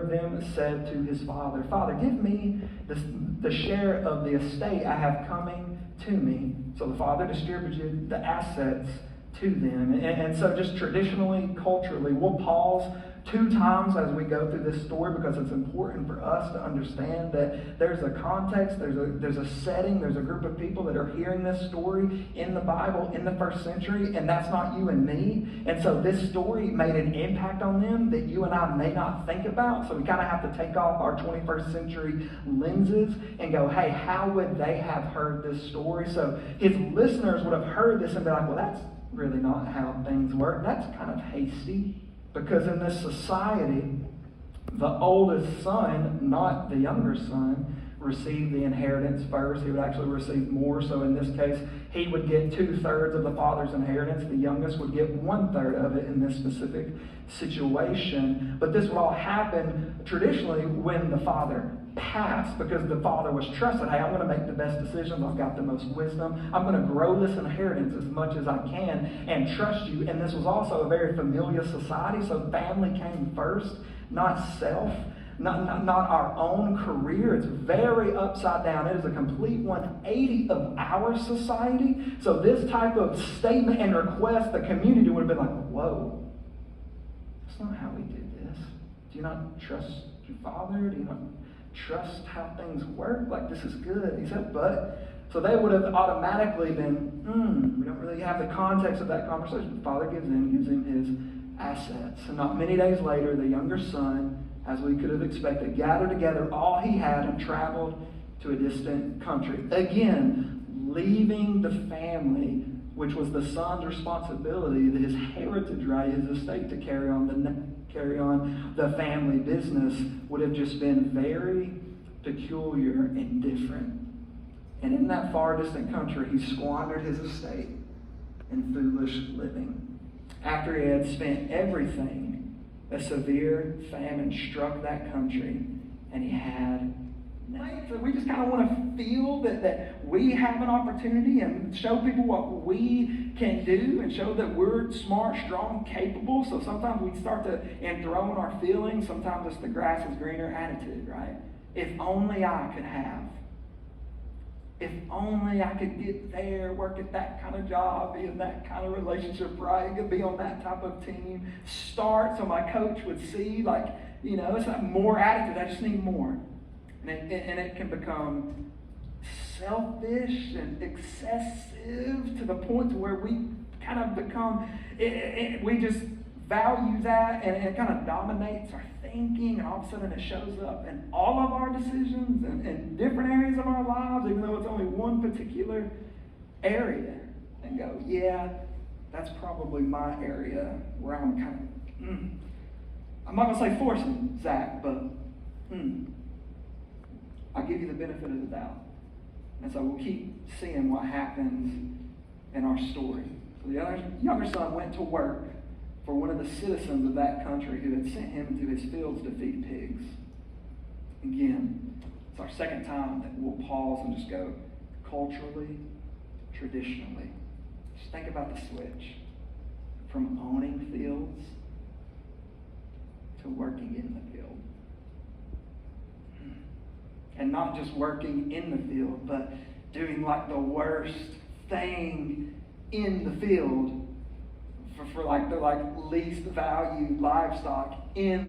of them said to his father, Father, give me the share of the estate I have coming to me. So the father distributed the assets to them. And so just traditionally, culturally, we'll pause 2 times as we go through this story because it's important for us to understand that there's a context, there's a setting, there's a group of people that are hearing this story in the Bible in the first century, and that's not you and me. And so this story made an impact on them that you and I may not think about. So we kind of have to take off our 21st century lenses and go, hey, how would they have heard this story? So his listeners would have heard this and be like, well, that's really not how things work. That's kind of hasty. Because in this society, the oldest son, not the younger son, received the inheritance first. He would actually receive more. So in this case, he would get 2/3 of the father's inheritance. The youngest would get 1/3 of it in this specific situation. But this would all happen traditionally when the father passed, because the father was trusted. Hey, I'm going to make the best decisions. I've got the most wisdom. I'm going to grow this inheritance as much as I can and trust you. And this was also a very familial society, so family came first, not self, not our own career. It's very upside down. It is a complete 180 of our society. So this type of statement and request, the community would have been like, whoa, that's not how we did this. Do you not trust your father? Do you not trust how things work? Like, this is good. He said, but. So they would have automatically been, we don't really have the context of that conversation. The father gives him his assets. And not many days later, the younger son, as we could have expected, gathered together all he had and traveled to a distant country. Again, leaving the family, which was the son's responsibility, his heritage, right, his estate to carry on the family business, would have just been very peculiar and different. And in that far distant country, he squandered his estate in foolish living. After he had spent everything, a severe famine struck that country, and he had nothing. So we just kind of want to feel that we have an opportunity and show people what we can do and show that we're smart, strong, capable. So sometimes we start to enthrone our feelings. Sometimes it's the grass is greener attitude, right? If only I could have. If only I could get there, work at that kind of job, be in that kind of relationship, right? Could be on that type of team. Start so my coach would see, it's like more attitude. I just need more. And it can become selfish and excessive to the point to where we kind of become, we just value that, and it kind of dominates our thinking, and all of a sudden it shows up in all of our decisions and in different areas of our lives, even though it's only one particular area, and go, yeah, that's probably my area where I'm kind of, I'm not going to say forcing, Zach, but I'll give you the benefit of the doubt. And so we'll keep seeing what happens in our story. So the younger son went to work for one of the citizens of that country who had sent him into his fields to feed pigs. Again, it's our second time that we'll pause and just go culturally, traditionally. Just think about the switch from owning fields to working in the field. And not just working in the field, but doing like the worst thing in the field for the least valued livestock in